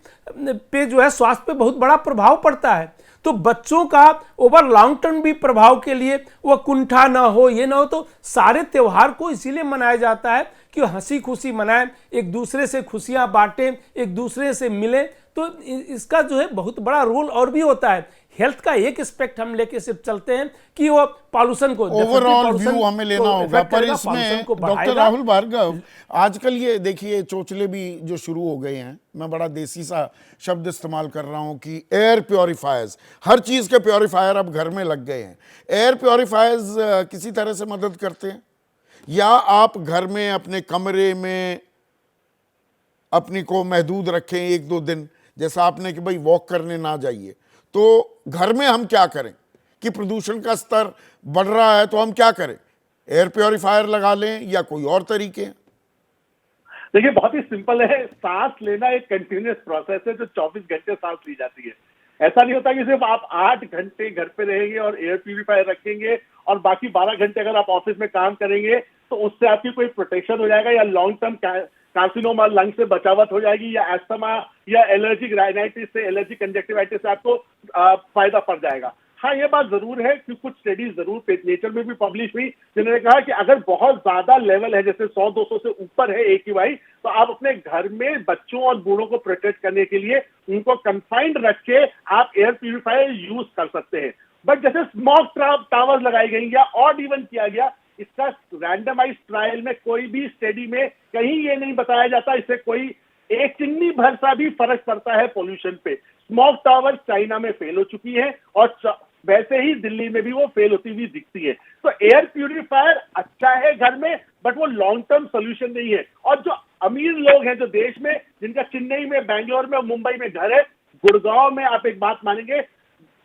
पे जो है स्वास्थ्य पे बहुत बड़ा प्रभाव पड़ता है। तो बच्चों का ओवर लॉन्ग टर्म भी प्रभाव के लिए वह कुंठा ना हो, ये ना हो, तो सारे त्योहार को इसीलिए मनाया जाता है कि हंसी खुशी मनाएं, एक दूसरे से खुशियां बांटें, एक दूसरे से मिलें। तो इसका जो है बहुत बड़ा रोल और भी होता है। हेल्थ का एक एस्पेक्ट हम लेके सिर्फ चलते हैं कि वो पॉल्यूशन को, ओवरऑल व्यू हमें लेना होगा, पर इसमें डॉक्टर राहुल भार्गव आजकल ये देखिए चोचले भी जो शुरू हो गए हैं, मैं बड़ा देसी सा शब्द इस्तेमाल कर रहा हूं कि एयर प्योरीफायर्स, हर चीज के प्योरीफायर अब घर में लग गए हैं। एयर प्योरीफायर्स किसी तरह से मदद करते हैं, या आप घर में अपने कमरे में अपनी को महदूद रखें 1-2 दिन, जैसा आपने कि भाई वॉक करने ना जाइए, तो घर में हम क्या करें कि प्रदूषण का स्तर बढ़ रहा है तो हम क्या करें? एयर प्योरीफायर लगा लें या कोई और तरीके हैं? देखिए बहुत ही सिंपल है, सांस लेना एक कंटिन्यूअस प्रोसेस है जो 24 घंटे सांस ली जाती है। ऐसा नहीं होता कि सिर्फ आप 8 घंटे घर पे रहेंगे और एयर प्यूरिफायर रखेंगे और बाकी 12 घंटे अगर आप ऑफिस में काम करेंगे तो उससे आपकी कोई प्रोटेक्शन हो जाएगा, या लॉन्ग टर्म कार्सिनोमा लंग से बचावट हो जाएगी, या एस्थमा या एलर्जिक राइनाइटिस से, एलर्जिक कंजक्टिवाइटिस से आपको फायदा पड़ जाएगा। हाँ, ये बात जरूर है कि कुछ स्टडीज जरूर नेचर में भी पब्लिश हुई जिन्होंने कहा कि अगर बहुत ज्यादा लेवल है, जैसे 100-200 से ऊपर है AQI, तो आप अपने घर में बच्चों और बूढ़ों को प्रोटेक्ट करने के लिए उनको कंफाइंड रख के आप एयर प्यूरिफायर यूज कर सकते हैं। बट जैसे स्मोक टावर्स लगाई गई या ऑड इवन किया गया, इसका रैंडमाइज ट्रायल में कोई भी स्टडी में कहीं ये नहीं बताया जाता इससे कोई एक चिन्नी भर सा भी फर्क पड़ता है पोल्यूशन पे। स्मोक टावर चाइना में फेल हो चुकी है और वैसे ही दिल्ली में भी वो फेल होती हुई दिखती है। तो एयर प्यूरिफायर अच्छा है घर में, बट वो लॉन्ग टर्म सोल्यूशन नहीं है। और जो अमीर लोग हैं जो देश में, जिनका चेन्नई में, बैंगलोर में और मुंबई में घर है, गुड़गांव में आप एक बात मानेंगे,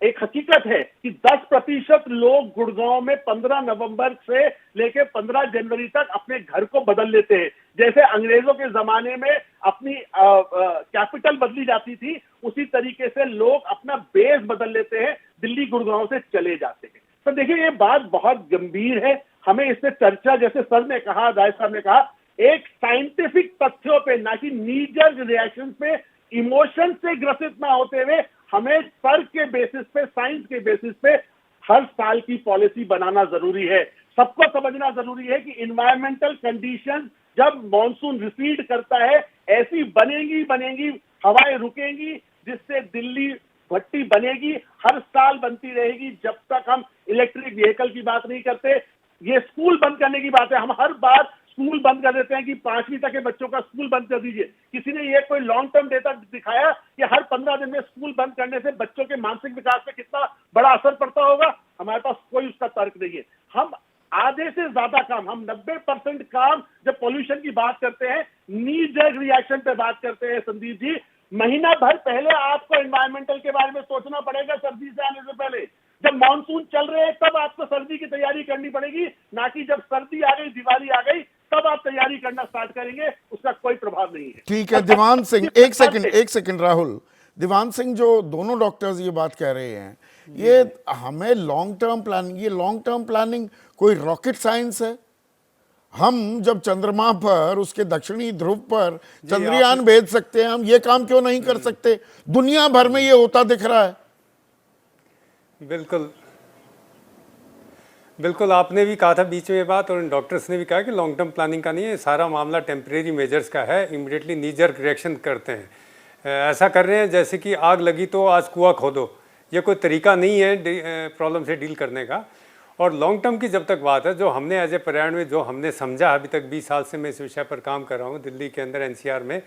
एक हकीकत है कि 10% लोग गुड़गांव में 15 नवंबर से लेकर 15 जनवरी तक अपने घर को बदल लेते हैं। जैसे अंग्रेजों के जमाने में अपनी कैपिटल बदली जाती थी, उसी तरीके से लोग अपना बेस बदल लेते हैं, दिल्ली गुड़गांव से चले जाते हैं। तो देखिए ये बात बहुत गंभीर है, हमें इस पे चर्चा, जैसे सर ने कहा, राय साहब ने कहा, एक साइंटिफिक तथ्यों पे, ना कि नीजर रिएक्शन पे, इमोशन से ग्रसित ना होते हुए हमें तर्क के बेसिस पे, साइंस के बेसिस पे हर साल की पॉलिसी बनाना जरूरी है। सबको समझना जरूरी है कि इन्वायरमेंटल कंडीशन जब मॉनसून रिसीड करता है ऐसी बनेंगी, हवाएं रुकेंगी, जिससे दिल्ली भट्टी बनेगी, हर साल बनती रहेगी जब तक हम इलेक्ट्रिक व्हीकल की बात नहीं करते। ये स्कूल बंद करने की बात है, हम हर बार स्कूल बंद कर देते हैं कि 5वीं तक के बच्चों का स्कूल बंद कर दीजिए। किसी ने ये कोई लॉन्ग टर्म डेटा दिखाया कि हर 15 दिन में स्कूल बंद करने से बच्चों के मानसिक विकास पे कितना बड़ा असर पड़ता होगा? हमारे पास कोई उसका तर्क नहीं है। हम आधे से ज्यादा काम, हम 90% काम जब पोल्यूशन की बात करते हैं, नी जर्ग रिएक्शन पे बात करते हैं। संदीप जी, महीना भर पहले आपको एनवायरमेंटल के बारे में सोचना पड़ेगा। सर्दी से आने से पहले, जब मानसून चल रहे हैं तब आपको सर्दी की तैयारी करनी पड़ेगी, ना कि जब सर्दी आ गई, दिवाली आ गई, तब आप तैयारी करना स्टार्ट करेंगे। उसका कोई प्रभाव नहीं है। ठीक है दिवान सिंह, एक सेकंड राहुल, दिवान सिंह, जो दोनों डॉक्टर्स ये बात कह रहे हैं, ये हमें लॉन्ग टर्म प्लानिंग, ये लॉन्ग टर्म प्लानिंग कोई रॉकेट साइंस है? हम जब चंद्रमा पर, उसके दक्षिणी ध्रुव पर चंद्रयान भेज सकते हैं, हम ये काम क्यों नहीं कर सकते? दुनिया भर में ये होता दिख रहा है। बिल्कुल बिल्कुल, आपने भी कहा था बीच में ये बात, और डॉक्टर्स ने भी कहा कि लॉन्ग टर्म प्लानिंग का नहीं है, सारा मामला टेम्परेरी मेजर्स का है। इमीडिएटली नी जर्क रिएक्शन करते हैं, ऐसा कर रहे हैं जैसे कि आग लगी तो आज कुआं खोदो। ये कोई तरीका नहीं है प्रॉब्लम से डील करने का। और लॉन्ग टर्म की जब तक बात है, जो हमने एज ए पर्यावरण में जो हमने समझा, अभी तक 20 साल से मैं इस विषय पर काम कर रहा हूँ दिल्ली के अंदर एनसीआर में,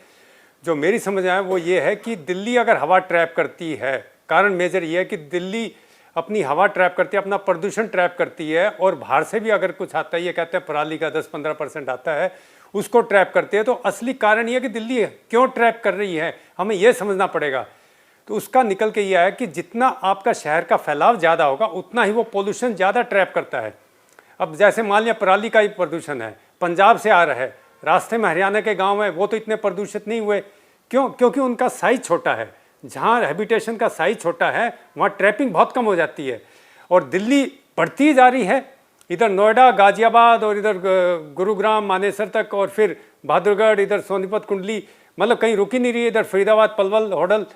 जो मेरी समझ आया वो ये है कि दिल्ली अगर हवा ट्रैप करती है, कारण मेजर ये है कि दिल्ली अपनी हवा ट्रैप करती है, अपना प्रदूषण ट्रैप करती है, और बाहर से भी अगर कुछ आता है, ये कहते हैं पराली का 10-15% आता है, उसको ट्रैप करती है। तो असली कारण ये है कि दिल्ली क्यों ट्रैप कर रही है, हमें ये समझना पड़ेगा। तो उसका निकल के ये आया कि जितना आपका शहर का फैलाव ज़्यादा होगा उतना ही वो पोल्यूशन ज़्यादा ट्रैप करता है। अब जैसे मान लिया पराली का ही प्रदूषण है, पंजाब से आ रहा है, रास्ते में हरियाणा के गांव है, वो तो इतने प्रदूषित नहीं हुए। क्यों? क्योंकि उनका साइज छोटा है। जहाँ हैबिटेशन का साइज छोटा है वहाँ ट्रैपिंग बहुत कम हो जाती है। और दिल्ली बढ़ती जा रही है, इधर नोएडा, गाजियाबाद और इधर गुरुग्राम, मानेसर तक, और फिर बहादुरगढ़, इधर सोनीपत, कुंडली, मतलब कहीं रुकी नहीं रही है। इधर फरीदाबाद, पलवल, होडल,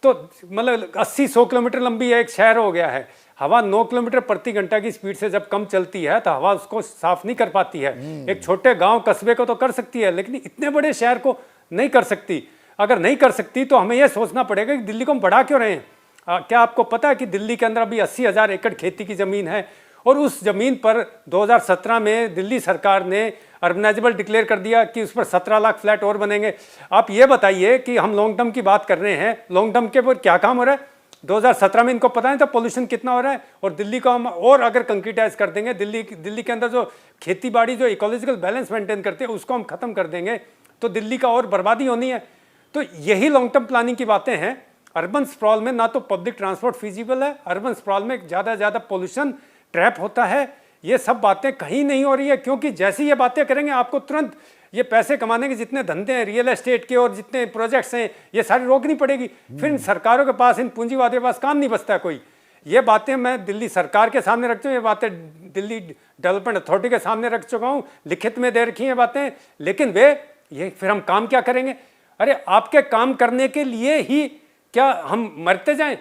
तो मतलब 80-100 किलोमीटर लंबी एक शहर हो गया है। हवा 9 किलोमीटर प्रति घंटा की स्पीड से जब कम चलती है तो हवा उसको साफ नहीं कर पाती है। एक छोटे गांव कस्बे को तो कर सकती है, लेकिन इतने बड़े शहर को नहीं कर सकती। अगर नहीं कर सकती तो हमें यह सोचना पड़ेगा कि दिल्ली को हम बढ़ा क्यों रहे हैं। क्या आपको पता है कि दिल्ली के अंदर अभी 80,000 एकड़ खेती की ज़मीन है, और उस ज़मीन पर 2017 में दिल्ली सरकार ने अर्बनाइजेबल डिक्लेयर कर दिया कि उस पर 17 लाख फ्लैट और बनेंगे। आप ये बताइए कि हम लॉन्ग टर्म की बात कर रहे हैं, लॉन्ग टर्म के ऊपर क्या काम हो रहा है? 2017 में इनको पता नहीं था पोल्यूशन कितना हो रहा है, और दिल्ली को हम और अगर कंक्रीटाइज कर देंगे, दिल्ली के अंदर जो खेती बाड़ी जो इकोलॉजिकल बैलेंस मेंटेन करते हैं उसको हम खत्म कर देंगे, तो दिल्ली का और बर्बादी होनी है। तो यही लॉन्ग टर्म प्लानिंग की बातें हैं। अर्बन स्प्रॉल में ना तो पब्लिक ट्रांसपोर्ट फिजिबल है, अर्बन स्प्रॉल में ज़्यादा से ज़्यादा पोल्यूशन ट्रैप होता है। ये सब बातें कहीं नहीं हो रही है, क्योंकि जैसे ये बातें करेंगे आपको तुरंत ये पैसे कमाने के जितने धंधे हैं रियल एस्टेट के और जितने प्रोजेक्ट्स हैं ये सारी रोकनी पड़ेगी। फिर इन सरकारों के पास, इन पूंजीवादियों के पास काम नहीं बचता है कोई। ये बातें मैं दिल्ली सरकार के सामने रख चुका हूँ, ये बातें दिल्ली डेवलपमेंट अथॉरिटी के सामने रख चुका हूँ, लिखित में दे रखी हैं बातें, लेकिन वे ये फिर हम काम क्या करेंगे? अरे आपके काम करने के लिए ही क्या हम मरते जाएं?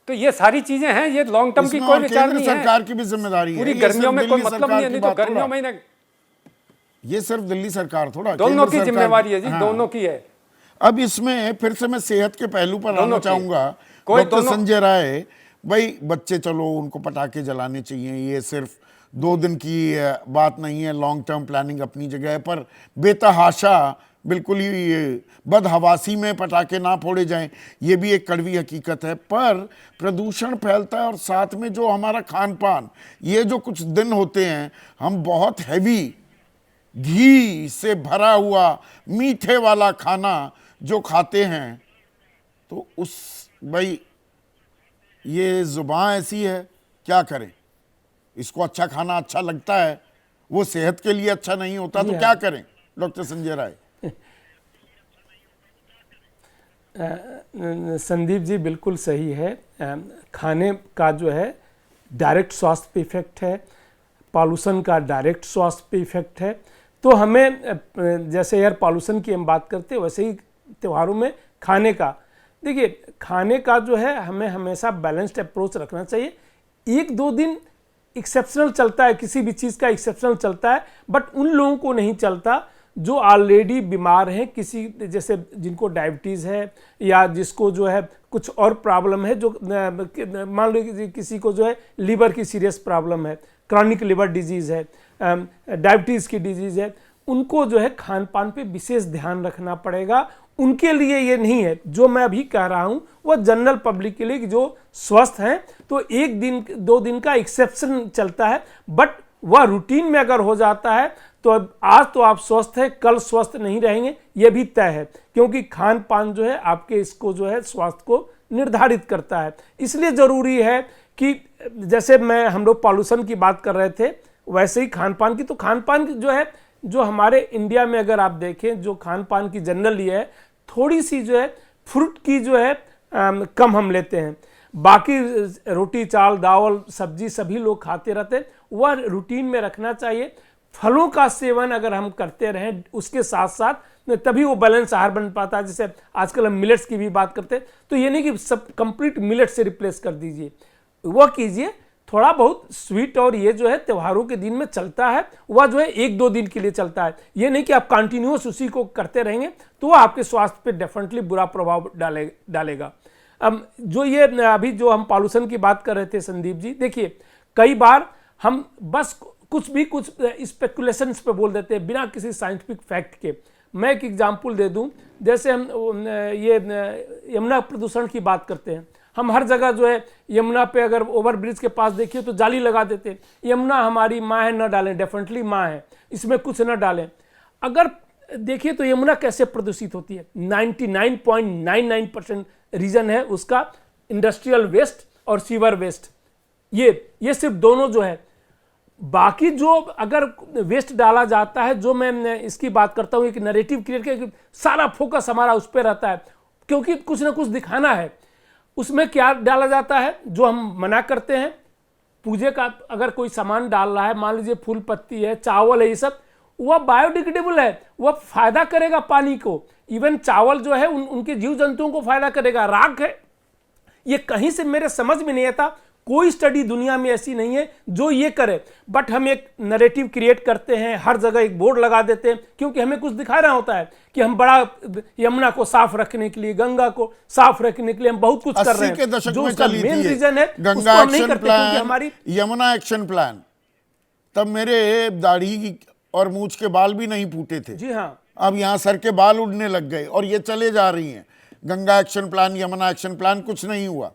तो ये सारी चीजें हैं, ये लॉन्ग टर्म की कोई विचार नहीं है। सरकार की भी जिम्मेदारी है, पूरी गर्मियों में कोई मतलब नहीं है, नहीं तो गर्मियों में ये सिर्फ दिल्ली सरकार थोड़ा, दोनों की जिम्मेवारी है जी, दोनों की है। अब इसमें फिर से मैं सेहत के पहलू पर आना चाहूंगा। डॉक्टर संजय राय, भाई बच्चे चलो उनको पटाखे जलाने चाहिए, ये सिर्फ 2 दिन की बात नहीं है, लॉन्ग टर्म प्लानिंग अपनी जगह है, पर बेतहाशा बिल्कुल ही बदहवासी में पटाखे ना फोड़े जाएं, ये भी एक कड़वी हकीकत है। पर प्रदूषण फैलता है, और साथ में जो हमारा खान पान, ये जो कुछ दिन होते हैं हम बहुत हैवी घी से भरा हुआ मीठे वाला खाना जो खाते हैं, तो उस भाई ये जुबान ऐसी है, क्या करें? इसको अच्छा खाना अच्छा लगता है, वो सेहत के लिए अच्छा नहीं होता, तो क्या करें? डॉक्टर संजय राय। संदीप जी बिल्कुल सही है। खाने का जो है डायरेक्ट स्वास्थ्य पे इफेक्ट है, पॉल्यूशन का डायरेक्ट स्वास्थ्य पे इफेक्ट है। तो हमें जैसे एयर पॉल्यूशन की हम बात करते हैं, वैसे ही त्योहारों में खाने का, देखिए खाने का जो है हमें हमेशा बैलेंस्ड अप्रोच रखना चाहिए। 1-2 दिन एक्सेप्शनल चलता है, किसी भी चीज़ का एक्सेप्शनल चलता है, बट उन लोगों को नहीं चलता जो ऑलरेडी बीमार हैं, किसी जैसे जिनको डायबिटीज़ है या जिसको जो है कुछ और प्रॉब्लम है, जो मान लो किसी को जो है लीवर की सीरियस प्रॉब्लम है, क्रॉनिक लिवर डिजीज़ है, डायबिटीज़ की डिजीज़ है, उनको जो है खान पान पे विशेष ध्यान रखना पड़ेगा। उनके लिए ये नहीं है, जो मैं अभी कह रहा हूँ वह जनरल पब्लिक के लिए जो स्वस्थ हैं, तो 1-2 दिन का एक्सेप्शन चलता है, बट वह रूटीन में अगर हो जाता है तो आज तो आप स्वस्थ हैं, कल स्वस्थ नहीं रहेंगे, ये भी तय है, क्योंकि खान पान जो है आपके इसको जो है स्वास्थ्य को निर्धारित करता है। इसलिए ज़रूरी है कि जैसे हम लोग पॉल्यूशन की बात कर रहे थे, वैसे ही खान पान की, तो खान पान जो है, जो हमारे इंडिया में अगर आप देखें जो खान पान की जनरल ये है, थोड़ी सी जो है फ्रूट की जो है कम हम लेते हैं, बाकी रोटी चावल दाल सब्जी सभी लोग खाते रहते हैं, वह रूटीन में रखना चाहिए। फलों का सेवन अगर हम करते रहें उसके साथ साथ, तभी वो बैलेंस आहार बन पाता है। जैसे आजकल हम मिलेट्स की भी बात करते हैं, तो ये नहीं कि सब कंप्लीट मिलेट से रिप्लेस कर दीजिए, वह कीजिए, थोड़ा बहुत स्वीट और ये जो है त्योहारों के दिन में चलता है, वह जो है 1-2 दिन के लिए चलता है। ये नहीं कि आप कंटिन्यूस उसी को करते रहेंगे तो वह आपके स्वास्थ्य पे डेफिनेटली बुरा प्रभाव डालेगा। अब जो ये अभी जो हम पॉल्यूशन की बात कर रहे थे संदीप जी, देखिए कई बार हम बस कुछ स्पेकुलेशंस पे बोल देते हैं बिना किसी साइंटिफिक फैक्ट के। मैं एक एग्जांपल दे दूं, जैसे हम ये यमुना प्रदूषण की बात करते हैं, हम हर जगह जो है यमुना पे अगर ओवरब्रिज के पास देखिए तो जाली लगा देते हैं, यमुना हमारी माँ है, न डालें, डेफिनेटली माँ है, इसमें कुछ न डालें। अगर देखिए तो यमुना कैसे प्रदूषित होती है, 99.99% रीजन है उसका इंडस्ट्रियल वेस्ट और सीवर वेस्ट। ये सिर्फ दोनों जो है, बाकी जो अगर वेस्ट डाला जाता है, जो मैं इसकी बात करता हूँ, एक नैरेटिव क्रिएट किया, सारा फोकस हमारा उस पर रहता है क्योंकि कुछ ना कुछ दिखाना है। उसमें क्या डाला जाता है जो हम मना करते हैं, पूजे का अगर कोई सामान डाल रहा है, मान लीजिए फूल पत्ती है, चावल है, ये सब वह बायोडिग्रेडेबल है, वह फायदा करेगा पानी को। इवन चावल जो है उनके जीव जंतुओं को फायदा करेगा। राख है, ये कहीं से मेरे समझ में नहीं आता, कोई स्टडी दुनिया में ऐसी नहीं है जो ये करे, बट हम एक नैरेटिव क्रिएट करते हैं, हर जगह एक बोर्ड लगा देते हैं क्योंकि हमें कुछ दिखाना होता है कि हम बड़ा यमुना को साफ रखने के लिए, गंगा को साफ रखने के लिए हम बहुत कुछ कर रहे हैं। के दशक जो में उसका चली मेन थी रीजन है गंगा उसको हम नहीं एक्शन करते क्योंकि प्लान, हमारी यमुना एक्शन प्लान, तब मेरे दाढ़ी और मूछ के बाल भी नहीं फूटे थे। जी हाँ, अब यहाँ सर के बाल उड़ने लग गए और ये चले जा रही हैं। Ganga action plan, Yamuna action plan, कुछ नहीं हुआ।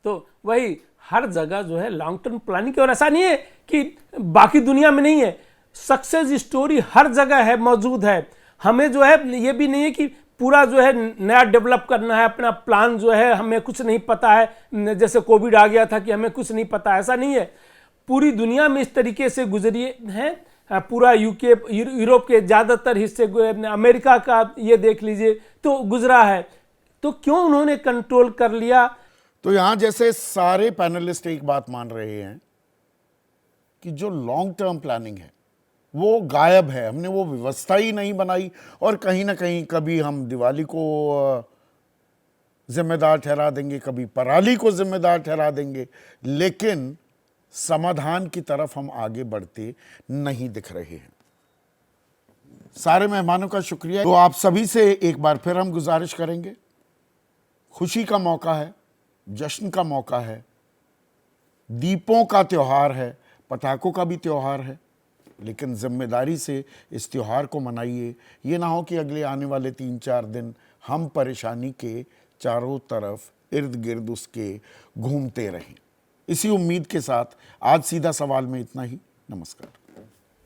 तो वही हर जगह जो है लॉन्ग टर्म प्लानिंग की, और ऐसा नहीं है कि बाकी दुनिया में नहीं है, सक्सेस स्टोरी हर जगह है, मौजूद है। हमें जो है ये भी नहीं है कि पूरा जो है नया डेवलप करना है, अपना प्लान जो है हमें कुछ नहीं पता है, जैसे कोविड आ गया था कि हमें कुछ नहीं पता, ऐसा नहीं है। पूरी दुनिया में इस तरीके से गुजरी है, पूरा यूके, यूरोप के ज़्यादातर हिस्से, अमेरिका का ये देख लीजिए तो गुजरा है, तो क्यों उन्होंने कंट्रोल कर लिया। तो यहां जैसे सारे पैनलिस्ट एक बात मान रहे हैं कि जो लॉन्ग टर्म प्लानिंग है वो गायब है, हमने वो व्यवस्था ही नहीं बनाई, और कहीं ना कहीं कभी हम दिवाली को जिम्मेदार ठहरा देंगे, कभी पराली को जिम्मेदार ठहरा देंगे, लेकिन समाधान की तरफ हम आगे बढ़ते नहीं दिख रहे हैं। सारे मेहमानों का शुक्रिया। तो आप सभी से एक बार फिर हम गुजारिश करेंगे, खुशी का मौका है, जश्न का मौका है, दीपों का त्योहार है, पटाखों का भी त्योहार है, लेकिन जिम्मेदारी से इस त्योहार को मनाइए। ये ना हो कि अगले आने वाले 3-4 दिन हम परेशानी के चारों तरफ इर्द गिर्द उसके घूमते रहें। इसी उम्मीद के साथ आज सीधा सवाल में इतना ही। नमस्कार।